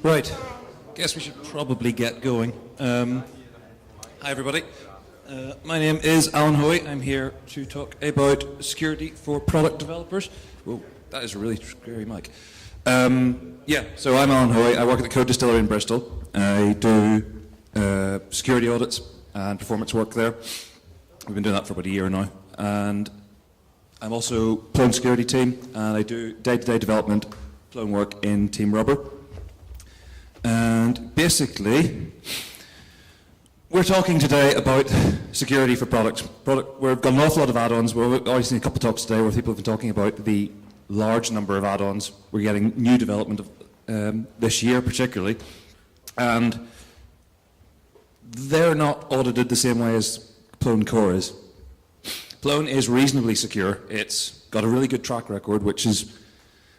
Right, guess we should probably get going. Hi everybody, my name is Alan Hoey. I'm here to talk about security for product developers. Whoa, that is a really scary mic. So I'm Alan Hoey. I work at the Code Distillery in Bristol. I do security audits and performance work there. We've been doing that for about a year now. And I'm also Plone security team, and I do day-to-day development, Plone work in Team Rubber. And basically, we're talking today about security for products. We've got an awful lot of add-ons. We've already seen a couple of talks today where people have been talking about the large number of add-ons. We're getting new development of, this year particularly. And they're not audited the same way as Plone Core is. Plone is reasonably secure. It's got a really good track record, which is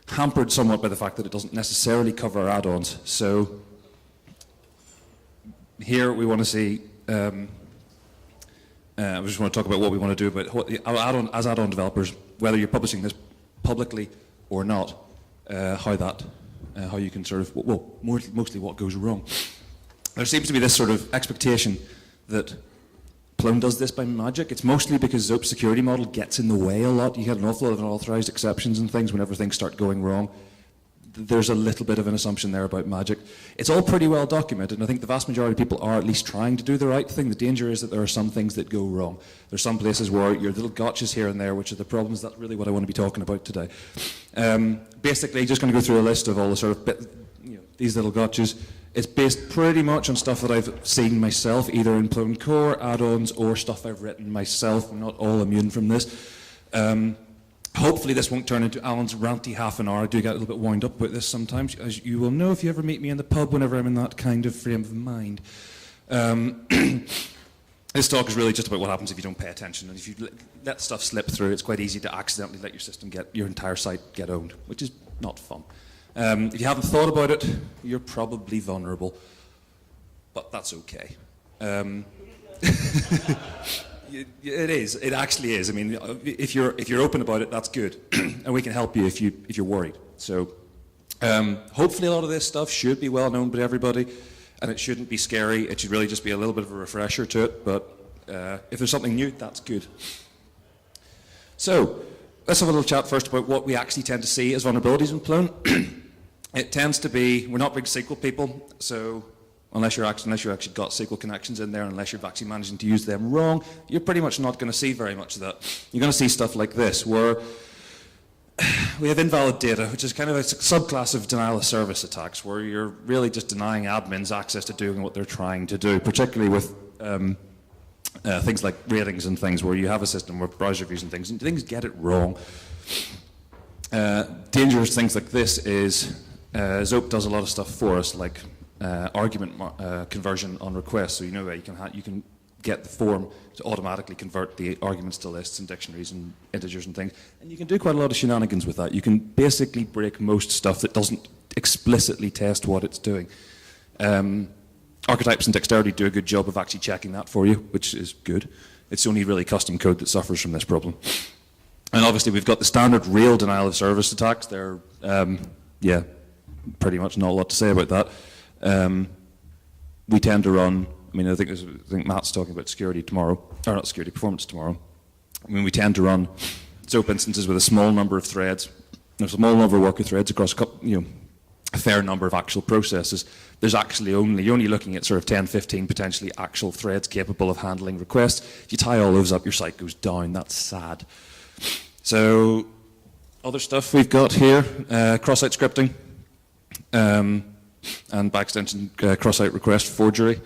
hampered somewhat by the fact that it doesn't necessarily cover add-ons. So here we want to see, we just want to talk about what we want to do about as add-on developers, whether you're publishing this publicly or not, how you can sort of, mostly what goes wrong. There seems to be this sort of expectation that Plone does this by magic. It's mostly because Zope's security model gets in the way a lot. You get an awful lot of unauthorized exceptions and things whenever things start going wrong. There's a little bit of an assumption there about magic. It's all pretty well documented, and I think the vast majority of people are at least trying to do the right thing. The danger is that there are some things that go wrong. There's some places where your little gotchas here and there, which are the problems. That's really what I want to be talking about today. Basically, just going to go through a list of all the sort of these little gotchas. It's based pretty much on stuff that I've seen myself, either in Plone Core, add-ons, or stuff I've written myself. I'm not all immune from this. Hopefully this won't turn into Alan's ranty half an hour. I do get a little bit wound up about this sometimes, as you will know if you ever meet me in the pub whenever I'm in that kind of frame of mind. This talk is really just about what happens if you don't pay attention, and if you let stuff slip through, it's quite easy to accidentally let your system your entire site get owned, which is not fun. If you haven't thought about it, you're probably vulnerable, but that's okay. It is. It actually is. I mean, if you're open about it, that's good, and we can help you if you're worried. So, hopefully, a lot of this stuff should be well known by everybody, and it shouldn't be scary. It should really just be a little bit of a refresher to it. But if there's something new, that's good. So, let's have a little chat first about what we actually tend to see as vulnerabilities in Plone. It tends to be, we're not big SQL people, so unless you've actually got SQL connections in there, unless you're actually managing to use them wrong, you're pretty much not going to see very much of that. You're going to see stuff like this, where we have invalid data, which is kind of a subclass of denial of service attacks, where you're really just denying admins access to doing what they're trying to do, particularly with things like ratings and things, where you have a system with browser reviews and things get it wrong. Dangerous things like this is Zope does a lot of stuff for us, like argument conversion on request. So you can get the form to automatically convert the arguments to lists and dictionaries and integers and things. And you can do quite a lot of shenanigans with that. You can basically break most stuff that doesn't explicitly test what it's doing. Archetypes and dexterity do a good job of actually checking that for you, which is good. It's only really custom code that suffers from this problem. And obviously we've got the standard real denial of service attacks. They're, pretty much not a lot to say about that. We tend to run, I think Matt's talking about security tomorrow, or not security, performance tomorrow. We tend to run Zope instances with a small number of threads. There's a small number of worker threads across a fair number of actual processes. There's actually you're only looking at sort of 10, 15 potentially actual threads capable of handling requests. If you tie all those up, your site goes down. That's sad. So, other stuff we've got here, cross-site scripting, and by extension, cross-site request forgery.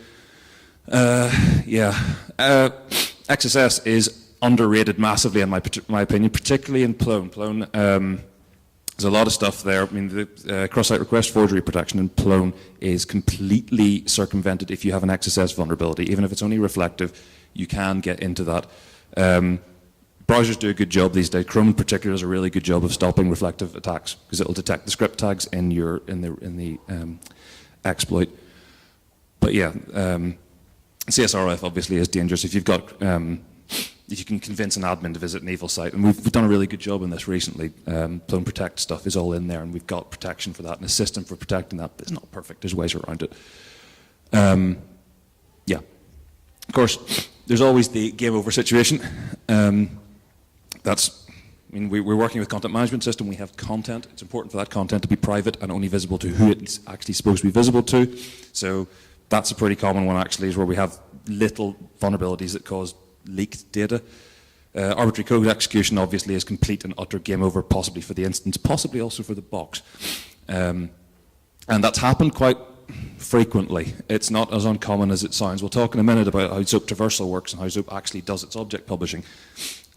XSS is underrated massively in my opinion, particularly in Plone. Plone, there's a lot of stuff there. I mean, the cross-site request forgery protection in Plone is completely circumvented if you have an XSS vulnerability. Even if it's only reflective, you can get into that. Browsers do a good job these days. Chrome in particular does a really good job of stopping reflective attacks because it'll detect the script tags in the exploit. But yeah, CSRF obviously is dangerous. If you've got if you can convince an admin to visit an evil site, and we've done a really good job in this recently. Plone Protect stuff is all in there, and we've got protection for that and a system for protecting that. But it's not perfect. There's ways around it. Yeah. Of course, there's always the game over situation. We're working with content management system. We have content. It's important for that content to be private and only visible to who it's actually supposed to be visible to. So that's a pretty common one, actually, is where we have little vulnerabilities that cause leaked data. Arbitrary code execution, obviously, is complete and utter game over, possibly for the instance, possibly also for the box. And that's happened quite frequently. It's not as uncommon as it sounds. We'll talk in a minute about how Zope traversal works and how Zope actually does its object publishing.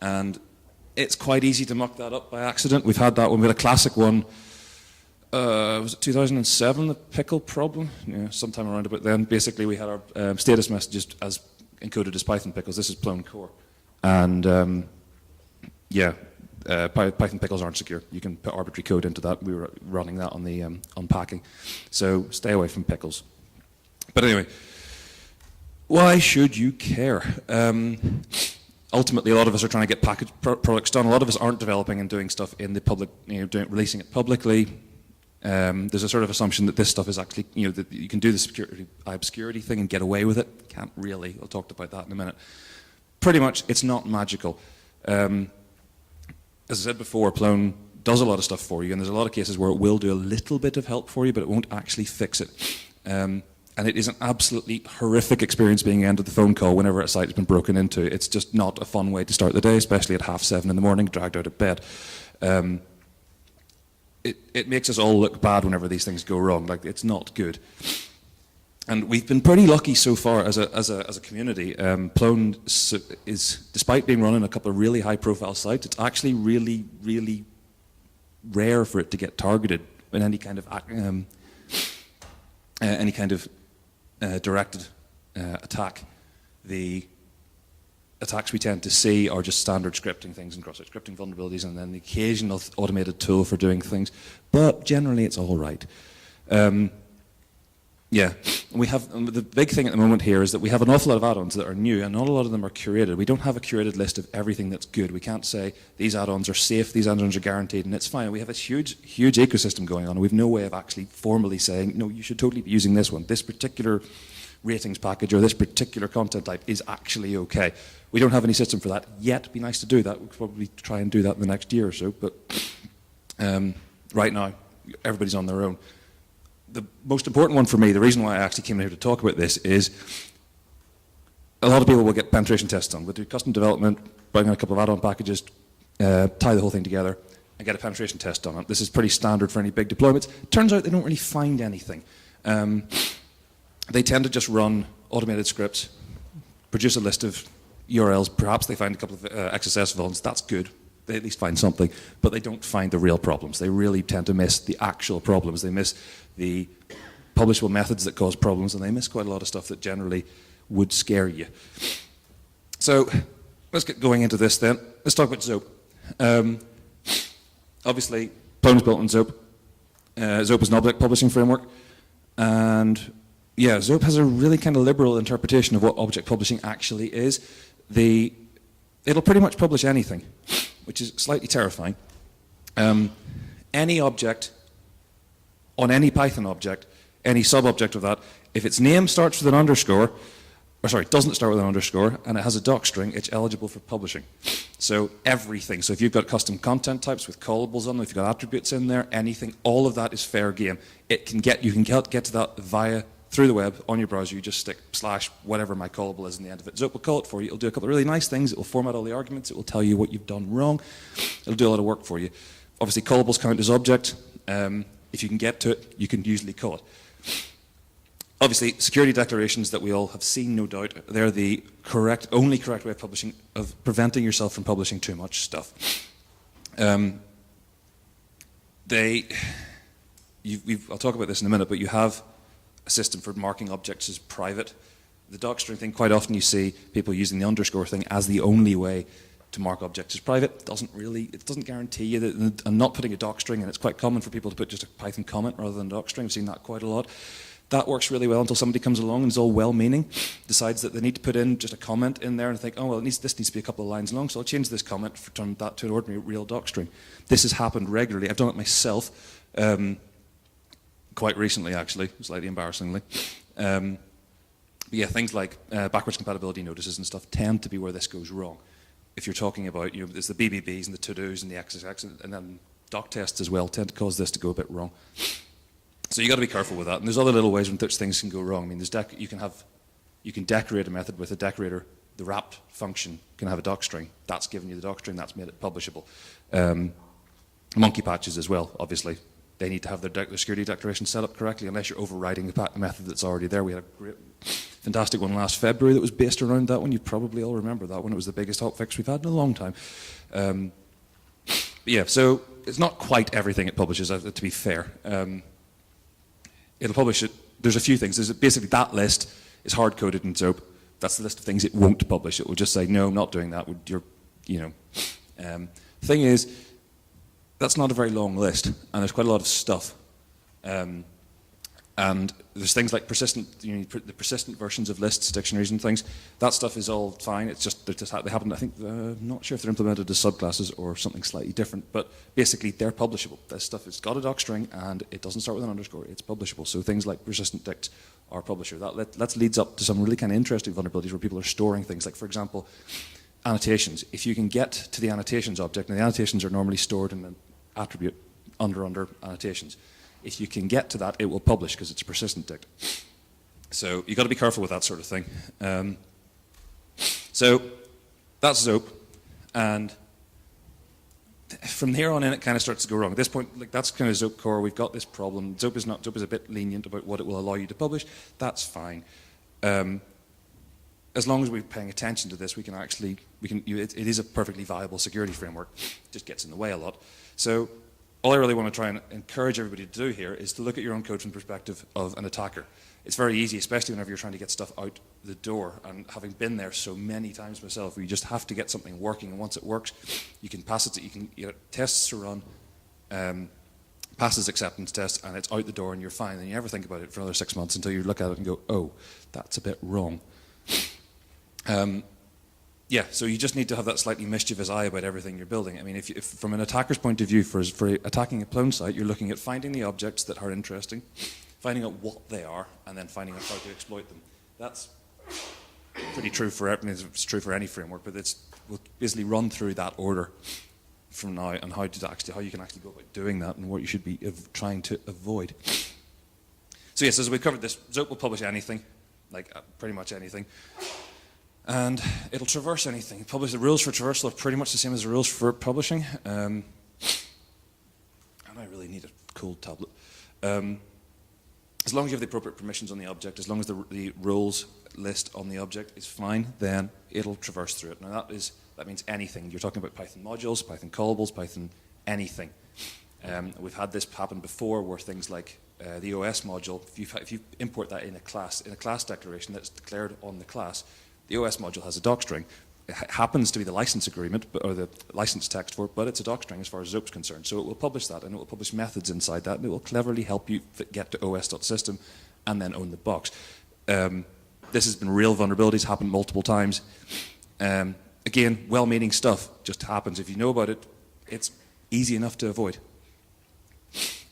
And it's quite easy to muck that up by accident. We've had that one. We had a classic one. Was it 2007, the pickle problem? Yeah, sometime around about then. Basically, we had our status messages as encoded as Python pickles. This is Plone core. And Python pickles aren't secure. You can put arbitrary code into that. We were running that on the unpacking. So stay away from pickles. But anyway, why should you care? Ultimately, a lot of us are trying to get packaged products done. A lot of us aren't developing and doing stuff in the public, releasing it publicly. There's a sort of assumption that this stuff is actually, that you can do the security obscurity thing and get away with it. Can't really. I'll talk about that in a minute. Pretty much, it's not magical. As I said before, Plone does a lot of stuff for you, and there's a lot of cases where it will do a little bit of help for you, but it won't actually fix it. And it is an absolutely horrific experience being ended the phone call whenever a site has been broken into. It's just not a fun way to start the day, especially at 7:30 in the morning, dragged out of bed. It makes us all look bad whenever these things go wrong. Like, it's not good. And we've been pretty lucky so far as a community. Plone is, despite being run on a couple of really high-profile sites, it's actually really, really rare for it to get targeted in any kind of directed attack. The attacks we tend to see are just standard scripting things and cross-site scripting vulnerabilities, and then the occasional automated tool for doing things. But generally, it's all right. Yeah, we have the big thing at the moment here is that we have an awful lot of add-ons that are new, and not a lot of them are curated. We don't have a curated list of everything that's good. We can't say these add-ons are safe, these add-ons are guaranteed, and it's fine. We have this huge ecosystem going on, and we have no way of actually formally saying, no, you should totally be using this one. This particular ratings package or this particular content type is actually okay. We don't have any system for that yet. It'd be nice to do that. We'll probably try and do that in the next year or so, but right now, everybody's on their own. The most important one for me, the reason why I actually came here to talk about this, is a lot of people will get penetration tests done. We'll do custom development, bring in a couple of add-on packages, tie the whole thing together, and get a penetration test done. This is pretty standard for any big deployments. Turns out they don't really find anything. They tend to just run automated scripts, produce a list of URLs. Perhaps they find a couple of XSS vulns. That's good. They at least find something, but they don't find the real problems. They really tend to miss the actual problems. They miss the publishable methods that cause problems, and they miss quite a lot of stuff that generally would scare you. So let's get going into this then. Let's talk about Zope. Obviously, Plone is built on Zope. Zope is an object publishing framework, and yeah, Zope has a really kind of liberal interpretation of what object publishing actually is. It'll pretty much publish anything, which is slightly terrifying. Any object on any Python object, any sub-object of that, if its name starts with an underscore, or sorry, doesn't start with an underscore, and it has a doc string, it's eligible for publishing. So everything. So if you've got custom content types with callables on them, if you've got attributes in there, anything, all of that is fair game. You can get to that through the web on your browser. You just stick / whatever my callable is in the end of it. Zope will call it for you. It'll do a couple of really nice things. It will format all the arguments. It will tell you what you've done wrong. It'll do a lot of work for you. Obviously, callables count as object. If you can get to it, you can usually call it. Obviously, security declarations that we all have seen, no doubt, they're the only correct way of preventing yourself from publishing too much stuff. I'll talk about this in a minute, but you have a system for marking objects as private. The docstring thing, quite often you see people using the underscore thing as the only way to mark objects as private. It doesn't guarantee you that, and not putting a docstring, and it's quite common for people to put just a Python comment rather than docstring. I've seen that quite a lot. That works really well until somebody comes along and is all well-meaning, decides that they need to put in just a comment in there and think, oh, well, this needs to be a couple of lines long, so I'll change this comment, turn that to an ordinary real doc string. This has happened regularly. I've done it myself quite recently, actually, slightly embarrassingly. But yeah, things like backwards compatibility notices and stuff tend to be where this goes wrong. If you're talking about, there's the BBBs and the to-dos and the XXX, and then doc tests as well tend to cause this to go a bit wrong. So you got to be careful with that. And there's other little ways in which things can go wrong. I mean, you can decorate a method with a decorator. The wrapped function can have a doc string. That's given you the doc string. That's made it publishable. Monkey patches as well, obviously. They need to have their security declaration set up correctly, unless you're overriding the method that's already there. We had a great, fantastic one last February that was based around that one. You probably all remember that one. It was the biggest hotfix we've had in a long time. But yeah, so it's not quite everything it publishes, to be fair. It'll publish it. There's a few things. There's basically that list is hard-coded in Zope. That's the list of things it won't publish. It will just say, no, I'm not doing that. Thing is, that's not a very long list, and there's quite a lot of stuff. And there's things like the persistent versions of lists, dictionaries, and things. That stuff is all fine. It's just they happen. I think I'm not sure if they're implemented as subclasses or something slightly different. But basically, they're publishable. This stuff has got a doc string, and it doesn't start with an underscore. It's publishable. So things like persistent dicts are publisher. That leads up to some really kind of interesting vulnerabilities where people are storing things. Like, for example, annotations. If you can get to the annotations object, and the annotations are normally stored in an attribute under annotations. If you can get to that, it will publish because it's a persistent dict. So you've got to be careful with that sort of thing. So that's Zope, and from here on in, it kind of starts to go wrong. At this point, that's kind of Zope core. We've got this problem. Zope is a bit lenient about what it will allow you to publish. That's fine. As long as we're paying attention to this, it is a perfectly viable security framework. It just gets in the way a lot. So all I really want to try and encourage everybody to do here is to look at your own code from the perspective of an attacker. It's very easy, especially whenever you're trying to get stuff out the door, and having been there so many times myself, where you just have to get something working, and once it works, you can pass it, you get tests to run, passes acceptance tests, and it's out the door and you're fine, and you never think about it for another 6 months until you look at it and go, oh, that's a bit wrong. Yeah, so you just need to have that slightly mischievous eye about everything you're building. I mean, if from an attacker's point of view, for attacking a Plone site, you're looking at finding the objects that are interesting, finding out what they are, and then finding out how to exploit them. That's pretty true for it's true for any framework, but we'll basically run through that order from now, and how you can actually go about doing that, and what you should be trying to avoid. So yes, as we've covered this, Zope will publish anything, pretty much anything. And it'll traverse anything. The rules for traversal are pretty much the same as the rules for publishing. And I really need a cool tablet. As long as you have the appropriate permissions on the object, as long as the rules list on the object is fine, then it'll traverse through it. Now that means anything. You're talking about Python modules, Python callables, Python anything. We've had this happen before, where things like the OS module, if you import that in a class declaration that's declared on the class, the OS module has a doc string. It happens to be the license agreement, or the license text for it, but it's a doc string as far as Zope's concerned. So it will publish that, and it will publish methods inside that, and it will cleverly help you get to os.system and then own the box. This has been real vulnerabilities, happened multiple times. Again, well-meaning stuff just happens. If you know about it, it's easy enough to avoid.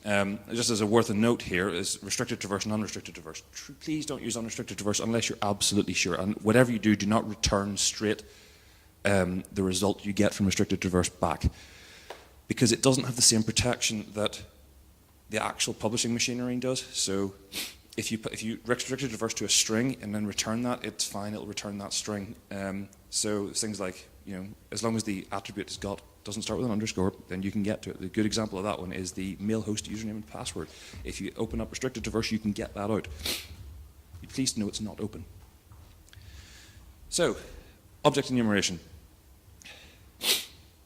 Just as a worth a note here is restricted traverse and unrestricted traverse. Please don't use unrestricted traverse unless you're absolutely sure. And whatever you do not return straight the result you get from restricted traverse back, because it doesn't have the same protection that the actual publishing machinery does. So if you restricted traverse to a string and then return that, it's fine. It'll return that string. So things like, as long as the attribute doesn't start with an underscore, then you can get to it. The good example of that one is the mail host username and password. If you open up restricted traverse, you can get that out. You're pleased to know it's not open. So, object enumeration.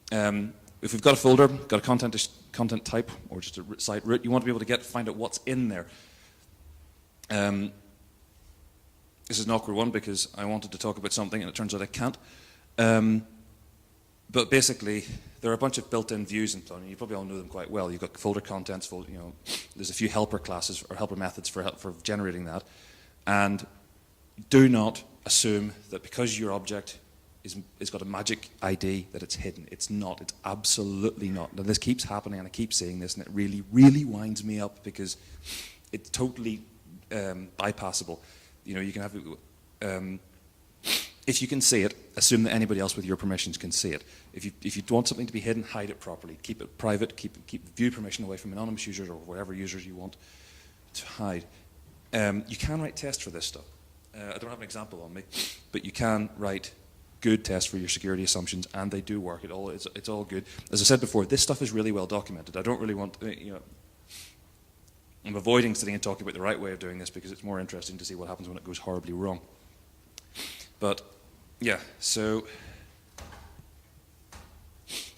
If we've got a folder, got a content type, or just a site root, you want to be able to find out what's in there. This is an awkward one because I wanted to talk about something and it turns out I can't. But basically, there are a bunch of built-in views in Plone, and you probably all know them quite well. You've got folder contents, there's a few helper classes or helper methods for generating that. And do not assume that because your object is got a magic ID that it's hidden. It's not. It's absolutely not. Now this keeps happening, and I keep seeing this, and it really, really winds me up because it's totally bypassable. You can have if you can see it, assume that anybody else with your permissions can see it. If you want something to be hidden, hide it properly. Keep it private. Keep view permission away from anonymous users or whatever users you want to hide. You can write tests for this stuff. I don't have an example on me, but you can write good tests for your security assumptions, and they do work. It's all good. As I said before, this stuff is really well documented. I don't really want, I'm avoiding sitting and talking about the right way of doing this because it's more interesting to see what happens when it goes horribly wrong. But yeah, so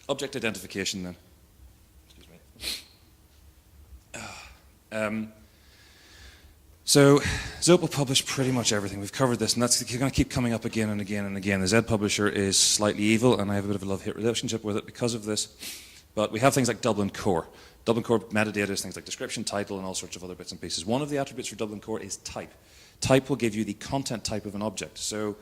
object identification then. Excuse me. So Zope will publish pretty much everything. We've covered this, and that's going to keep coming up again and again and again. The Z publisher is slightly evil, and I have a bit of a love-hate relationship with it because of this. But we have things like Dublin Core. Dublin Core metadata is things like description, title, and all sorts of other bits and pieces. One of the attributes for Dublin Core is type. Type will give you the content type of an object. So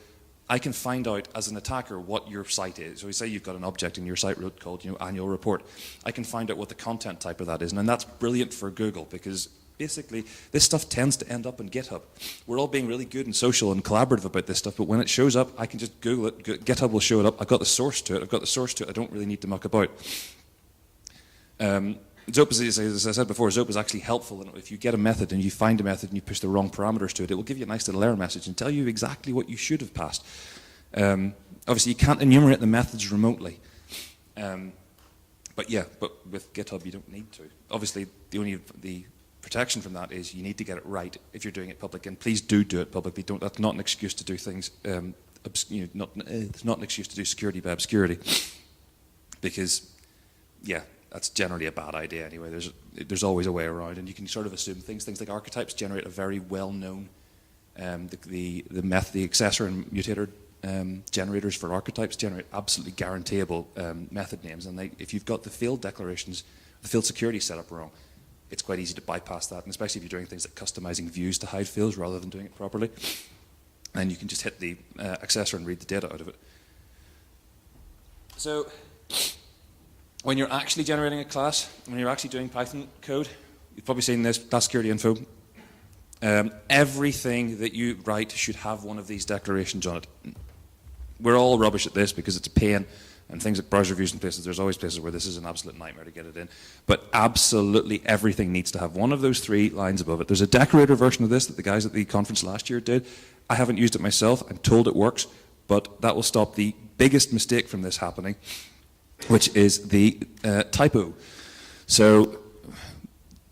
I can find out as an attacker what your site is. So we say you've got an object in your site root called annual report. I can find out what the content type of that is, and that's brilliant for Google because basically, this stuff tends to end up in GitHub. We're all being really good and social and collaborative about this stuff, but when it shows up, I can just Google it. GitHub will show it up. I've got the source to it. I don't really need to muck about. Zope, as I said before, Zope is actually helpful. And if you get a method and you find a method and you push the wrong parameters to it, it will give you a nice little error message and tell you exactly what you should have passed. Obviously, you can't enumerate the methods remotely. But with GitHub, you don't need to. Obviously, the protection from that is you need to get it right if you're doing it public, and please do it publicly. That's not an excuse to do things. It's not an excuse to do security by obscurity, because that's generally a bad idea anyway. There's always a way around, and you can sort of assume things like archetypes generate a very well-known the accessor and mutator generators for archetypes generate absolutely guaranteeable method names, and if you've got the field declarations, the field security set up wrong, it's quite easy to bypass that, and especially if you're doing things like customizing views to hide fields rather than doing it properly. And you can just hit the accessor and read the data out of it. So when you're actually generating a class, when you're actually doing Python code, you've probably seen this, class security info. Everything that you write should have one of these declarations on it. We're all rubbish at this because it's a pain. And things like browser reviews and places, there's always places where this is an absolute nightmare to get it in. But absolutely everything needs to have one of those 3 lines above it. There's a decorator version of this that the guys at the conference last year did. I haven't used it myself. I'm told it works. But that will stop the biggest mistake from this happening, which is the typo. So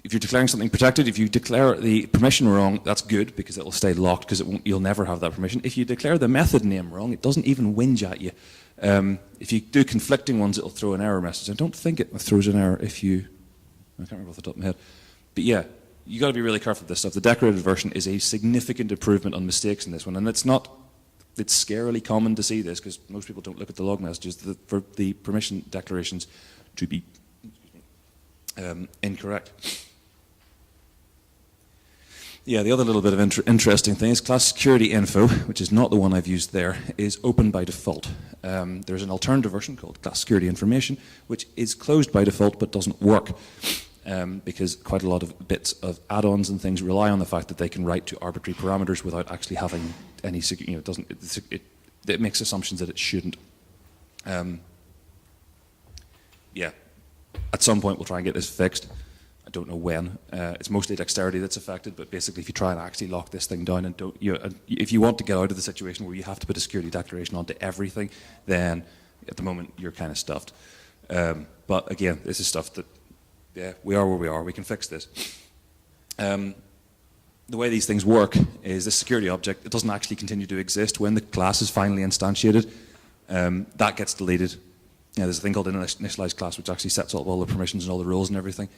if you're declaring something protected, if you declare the permission wrong, that's good because it will stay locked because you'll never have that permission. If you declare the method name wrong, it doesn't even whinge at you. If you do conflicting ones, it'll throw an error message. I don't think it throws an error if you... I can't remember off the top of my head. But yeah, you got to be really careful with this stuff. The decorated version is a significant improvement on mistakes in this one, and it's scarily common to see this because most people don't look at the log messages for the permission declarations to be incorrect. Yeah, the other little bit of interesting thing is class security info, which is not the one I've used there, is open by default. There's an alternative version called class security information, which is closed by default but doesn't work because quite a lot of bits of add-ons and things rely on the fact that they can write to arbitrary parameters without actually having any, it makes assumptions that it shouldn't. Yeah, at some point we'll try and get this fixed. I don't know when. It's mostly dexterity that's affected, but basically if you try and actually lock this thing down and if you want to get out of the situation where you have to put a security declaration onto everything, then at the moment you're kind of stuffed. But again, this is stuff that, we are where we are. We can fix this. The way these things work is this security object, it doesn't actually continue to exist when the class is finally instantiated. That gets deleted. There's a thing called an initialized class which actually sets up all the permissions and all the rules and everything.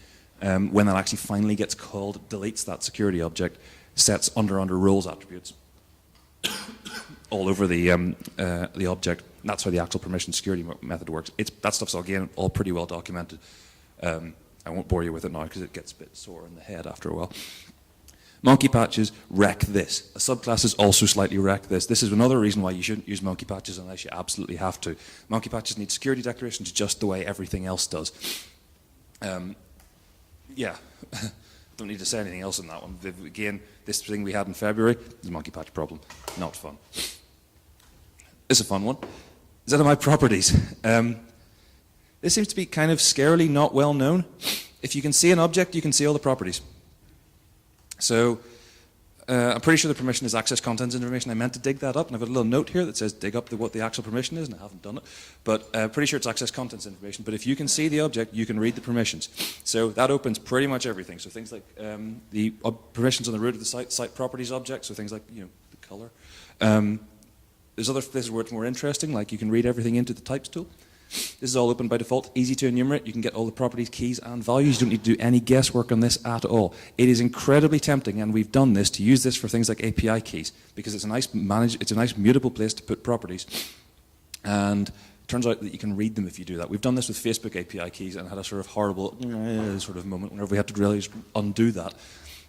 When that actually finally gets called, deletes that security object, sets under rules attributes. all over the object. And that's how the actual permission security method works. That stuff's, again, all pretty well documented. I won't bore you with it now because it gets a bit sore in the head after a while. Monkey patches wreck this. Subclasses also slightly wreck this. This is another reason why you shouldn't use monkey patches unless you absolutely have to. Monkey patches need security declarations just the way everything else does. Yeah, don't need to say anything else on that one. Again, this thing we had in February is a monkey patch problem. Not fun. It's a fun one. ZMI properties. This seems to be kind of scarily not well known. If you can see an object, you can see all the properties. So I'm pretty sure the permission is access contents information. I meant to dig that up, and I've got a little note here that says dig up what the actual permission is, and I haven't done it. But pretty sure it's access contents information. But if you can see the object, you can read the permissions. So that opens pretty much everything. So things like the permissions on the root of the site properties object, so things like the color. There's other places where it's more interesting, like you can read everything into the types tool. This is all open by default, easy to enumerate. You can get all the properties, keys, and values. You don't need to do any guesswork on this at all. It is incredibly tempting, and we've done this, to use this for things like API keys, because it's a nice mutable place to put properties. And it turns out that you can read them if you do that. We've done this with Facebook API keys and had a sort of horrible sort of moment whenever we had to really undo that,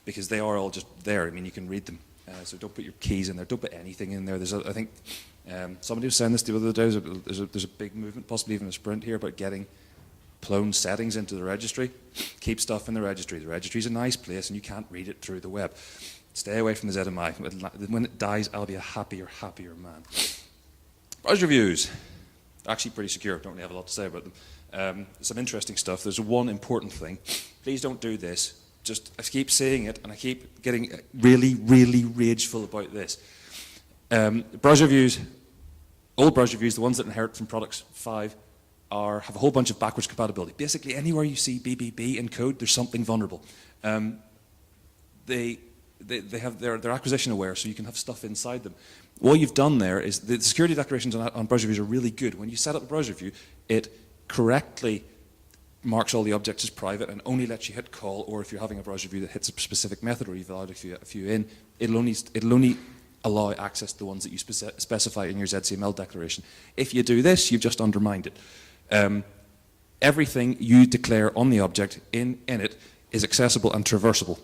because they are all just there. I mean, you can read them. So don't put your keys in there. Don't put anything in there. I think somebody was saying this the other day. There's a big movement, possibly even a sprint here, about getting Plone settings into the registry. Keep stuff in the registry. The registry is a nice place, and you can't read it through the web. Stay away from the ZMI. When it dies, I'll be a happier man. Browser reviews. Actually pretty secure. Don't really have a lot to say about them. Some interesting stuff. There's one important thing. Please don't do this. I keep saying it, and I keep getting really, really rageful about this. Browser reviews, old browser reviews, the ones that inherit from products 5, have a whole bunch of backwards compatibility. Basically, anywhere you see BBB in code, there's something vulnerable. They're acquisition aware, so you can have stuff inside them. What you've done there is the security declarations on browser reviews are really good. When you set up a browser review, it correctly marks all the objects as private and only lets you hit call, or if you're having a browser review that hits a specific method or you've allowed a few in, it'll only allow access to the ones that you specify in your ZCML declaration. If you do this, you've just undermined it. Everything you declare on the object in it is accessible and traversable.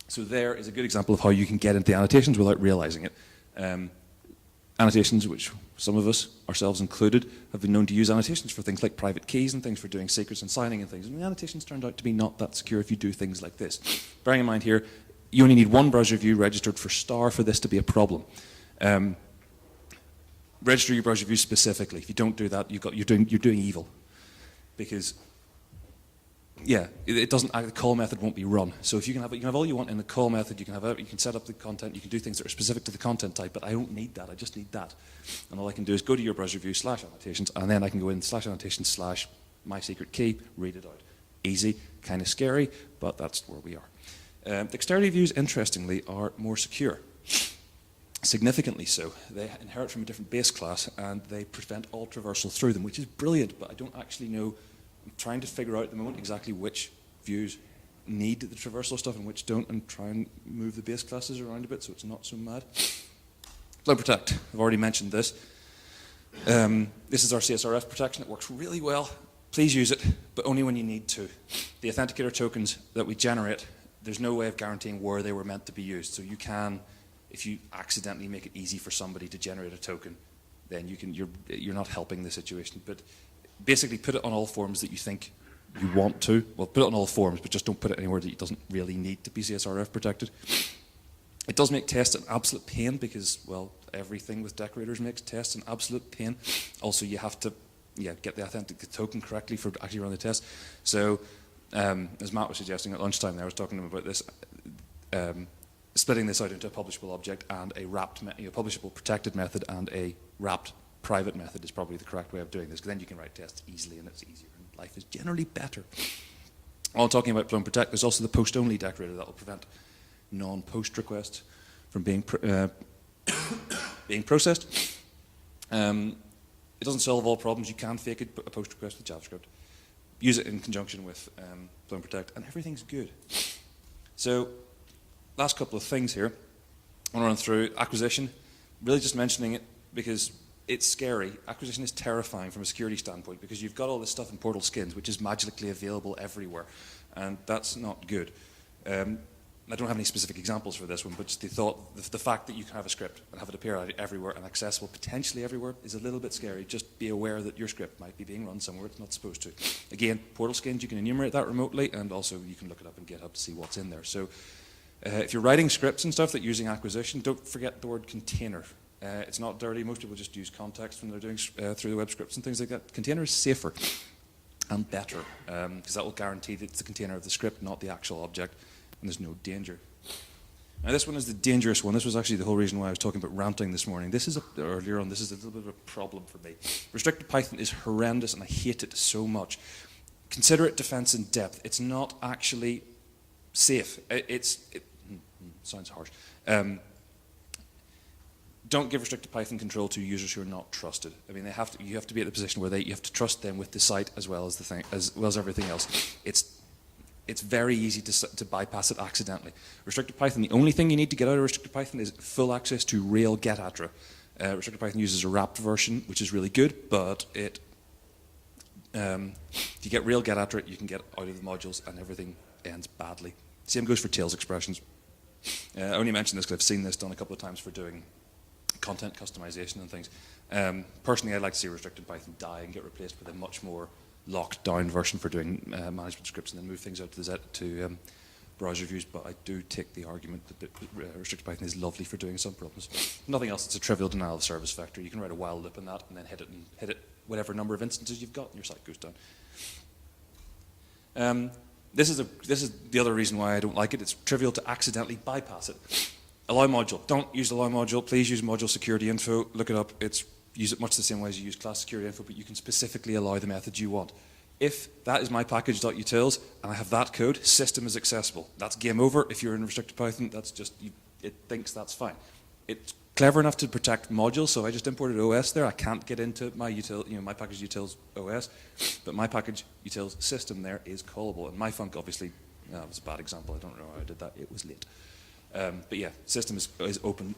So there is a good example of how you can get into the annotations without realizing it. Annotations, which some of us, ourselves included, have been known to use annotations for things like private keys and things for doing secrets and signing and things. And the annotations turned out to be not that secure if you do things like this. Bearing in mind here, you only need one browser review registered for star for this to be a problem. Register your browser review specifically. If you don't do that, you're doing evil. Because it doesn't. The call method won't be run. So if you can have all you want in the call method. You can set up the content. You can do things that are specific to the content type. But I don't need that. I just need that. And all I can do is go to your browser review /annotations, and then I can go in /annotations /my secret key, read it out. Easy, kind of scary, but that's where we are. Dexterity views, interestingly, are more secure. Significantly so. They inherit from a different base class, and they prevent all traversal through them, which is brilliant. But I don't actually know. I'm trying to figure out at the moment exactly which views need the traversal stuff and which don't, and try and move the base classes around a bit so it's not so mad. Plone Protect, I've already mentioned this. This is our Csrf protection. It works really well. Please use it, but only when you need to. The authenticator tokens that we generate, there's no way of guaranteeing where they were meant to be used. So you can, if you accidentally make it easy for somebody to generate a token, then you're not helping the situation. But basically, put it on all forms that you think you want to. Well, put it on all forms, but just don't put it anywhere that it doesn't really need to be Csrf protected. It does make tests an absolute pain because, well, everything with decorators makes tests an absolute pain. Also, you have to get the authentic token correctly for actually running the test. So, as Matt was suggesting at lunchtime, I was talking to him about this, splitting this out into a publishable object and a wrapped, publishable protected method and a wrapped private method is probably the correct way of doing this, because then you can write tests easily and it's easier and life is generally better. While talking about Plone Protect, there's also the post-only decorator that will prevent non-post requests from being processed. It doesn't solve all problems. You can fake a post request with JavaScript. Use it in conjunction with Plone Protect, and everything's good. So, last couple of things here. I want to run through acquisition. really just mentioning it because it's scary. Acquisition is terrifying from a security standpoint because you've got all this stuff in Portal Skins, which is magically available everywhere, and that's not good. I don't have any specific examples for this one, but just the fact that you can have a script and have it appear everywhere and accessible potentially everywhere is a little bit scary. Just be aware that your script might be being run somewhere it's not supposed to. Again, Portal Skins, you can enumerate that remotely, and also you can look it up in GitHub to see what's in there. So if you're writing scripts and stuff that are using acquisition, don't forget the word container. It's not dirty. Most people just use context when they're doing through the web scripts and things like that. Container is safer and better because that will guarantee that it's the container of the script, not the actual object, and there's no danger. Now this one is the dangerous one. This was actually the whole reason why I was talking about ranting this morning. This is earlier on. This is a little bit of a problem for me. Restricted Python is horrendous, and I hate it so much. Consider it defense in depth. It's not actually safe. It sounds harsh. Don't give restricted Python control to users who are not trusted. I mean, you have to be at the position where you have to trust them with the site as well as everything else. It's very easy to bypass it accidentally. Restricted Python, the only thing you need to get out of restricted Python is full access to real getAttr. Restricted Python uses a wrapped version, which is really good, but if you get real getAttr, you can get out of the modules and everything ends badly. Same goes for tails expressions. I only mention this because I've seen this done a couple of times for doing content customization and things. Personally, I'd like to see restricted Python die and get replaced with a much more locked down version for doing management scripts and then move things out to browser views, but I do take the argument that restricted Python is lovely for doing some problems. Nothing else, it's a trivial denial of service vector. You can write a while loop in that and then hit it whatever number of instances you've got and your site goes down. This is the other reason why I don't like it. It's trivial to accidentally bypass it. Allow module. Don't use allow module. Please use module security info. Look it up. Use it much the same way as you use class security info, but you can specifically allow the methods you want. If that is my package.utils and I have that code, system is accessible. That's game over. If you're in restricted Python, that's just, it thinks that's fine. It's clever enough to protect modules, so I just imported OS there. I can't get into my my package utils OS, but my package utils system there is callable. And my func, obviously, that was a bad example. I don't know how I did that. It was late. But yeah, system is open,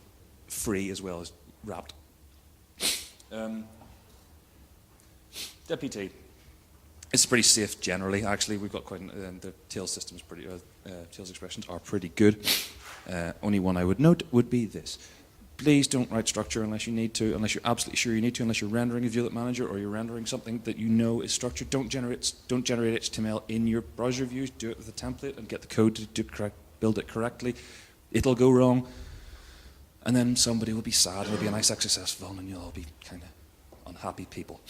free as well as wrapped. DPT. It's pretty safe generally. Actually, we've got quite the tails system is pretty. Tails expressions are pretty good. Only one I would note would be this: please don't write structure unless you need to, unless you're absolutely sure you need to, unless you're rendering a view manager or you're rendering something that you know is structured. Don't generate HTML in your browser views. Do it with a template and get the code to build it correctly. It'll go wrong, and then somebody will be sad. It'll be an XSS film, and you'll all be kind of unhappy people.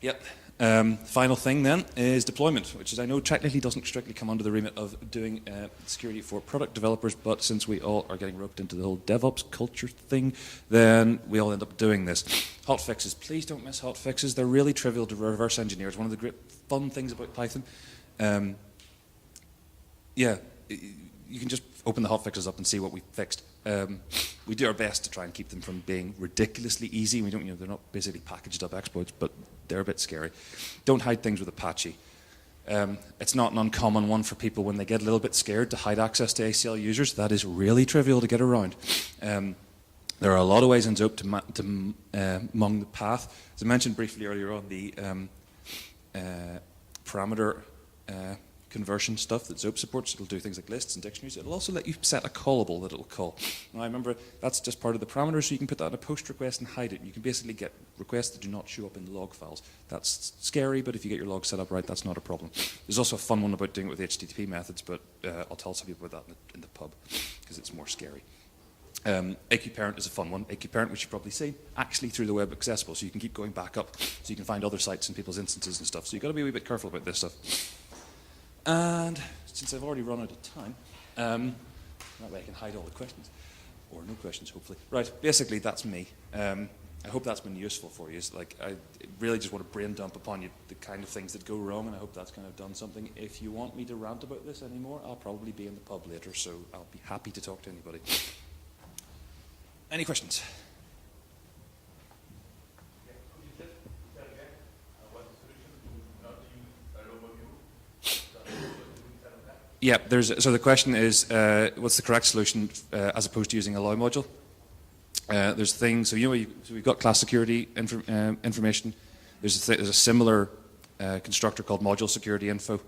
Yep. Final thing then is deployment, which is I know technically doesn't strictly come under the remit of doing security for product developers, but since we all are getting roped into the whole DevOps culture thing, then we all end up doing this. Hot fixes. Please don't miss hot fixes. They're really trivial to reverse engineer. It's one of the great fun things about Python. You can just open the hotfixes up and see what we fixed. We do our best to try and keep them from being ridiculously easy. We don't, they're not basically packaged up exploits, but they're a bit scary. Don't hide things with Apache. It's not an uncommon one for people when they get a little bit scared to hide access to ACL users. That is really trivial to get around. There are a lot of ways in Zope to mung the path. As I mentioned briefly earlier on, the parameter conversion stuff that Zope supports. It'll do things like lists and dictionaries. It'll also let you set a callable that it'll call. Now remember, that's just part of the parameter, so you can put that in a post request and hide it. You can basically get requests that do not show up in the log files. That's scary, but if you get your log set up right, that's not a problem. There's also a fun one about doing it with HTTP methods, but I'll tell some people about that in the pub, because it's more scary. AQParent is a fun one. AQParent, which you've probably seen, actually through the web accessible, so you can keep going back up, so you can find other sites and people's instances and stuff. So you've got to be a wee bit careful about this stuff. And since I've already run out of time, that way I can hide all the questions, or no questions, hopefully. Right, basically that's me. I hope that's been useful for you. I really just want to brain dump upon you the kind of things that go wrong, and I hope that's kind of done something. If you want me to rant about this anymore, I'll probably be in the pub later, so I'll be happy to talk to anybody. Any questions? Yeah, so the question is, what's the correct solution as opposed to using allow module? There's things, so so we've got class security information. There's a similar constructor called module security info,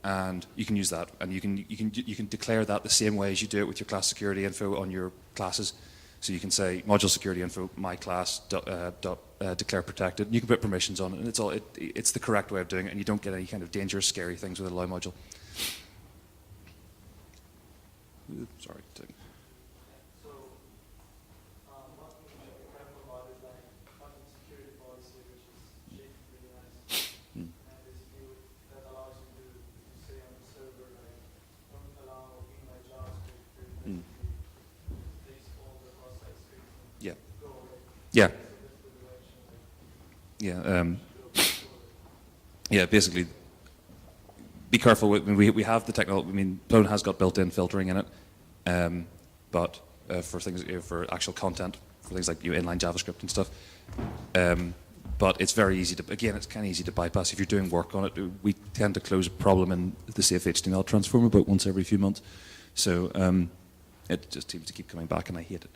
and you can use that, and you can declare that the same way as you do it with your class security info on your classes. So you can say module security info my class declare protected. And you can put permissions on it, and it's the correct way of doing it, and you don't get any kind of dangerous, scary things with a allow module. Sorry. Yeah. Yeah. Basically, be careful. We have the technology. I mean, Plone has got built-in filtering in it, but for things for actual content, for things like inline JavaScript and stuff. But it's very easy to. Again, it's kind of easy to bypass if you're doing work on it. We tend to close a problem in the safe HTML transform about once every few months, so it just seems to keep coming back, and I hate it.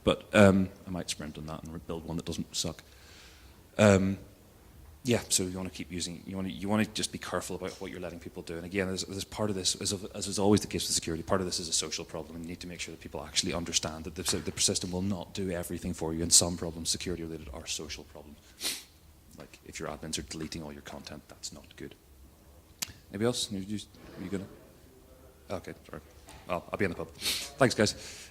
But I might sprint on that and build one that doesn't suck. Yeah, so you want to keep using. You want to just be careful about what you're letting people do. And again, there's part of this, as is always the case with security, part of this is a social problem, and you need to make sure that people actually understand that the system will not do everything for you. And some problems, security related, are social problems. Like if your admins are deleting all your content, that's not good. Anybody else? Are you gonna? Okay, sorry. Well, I'll be in the pub. Thanks, guys.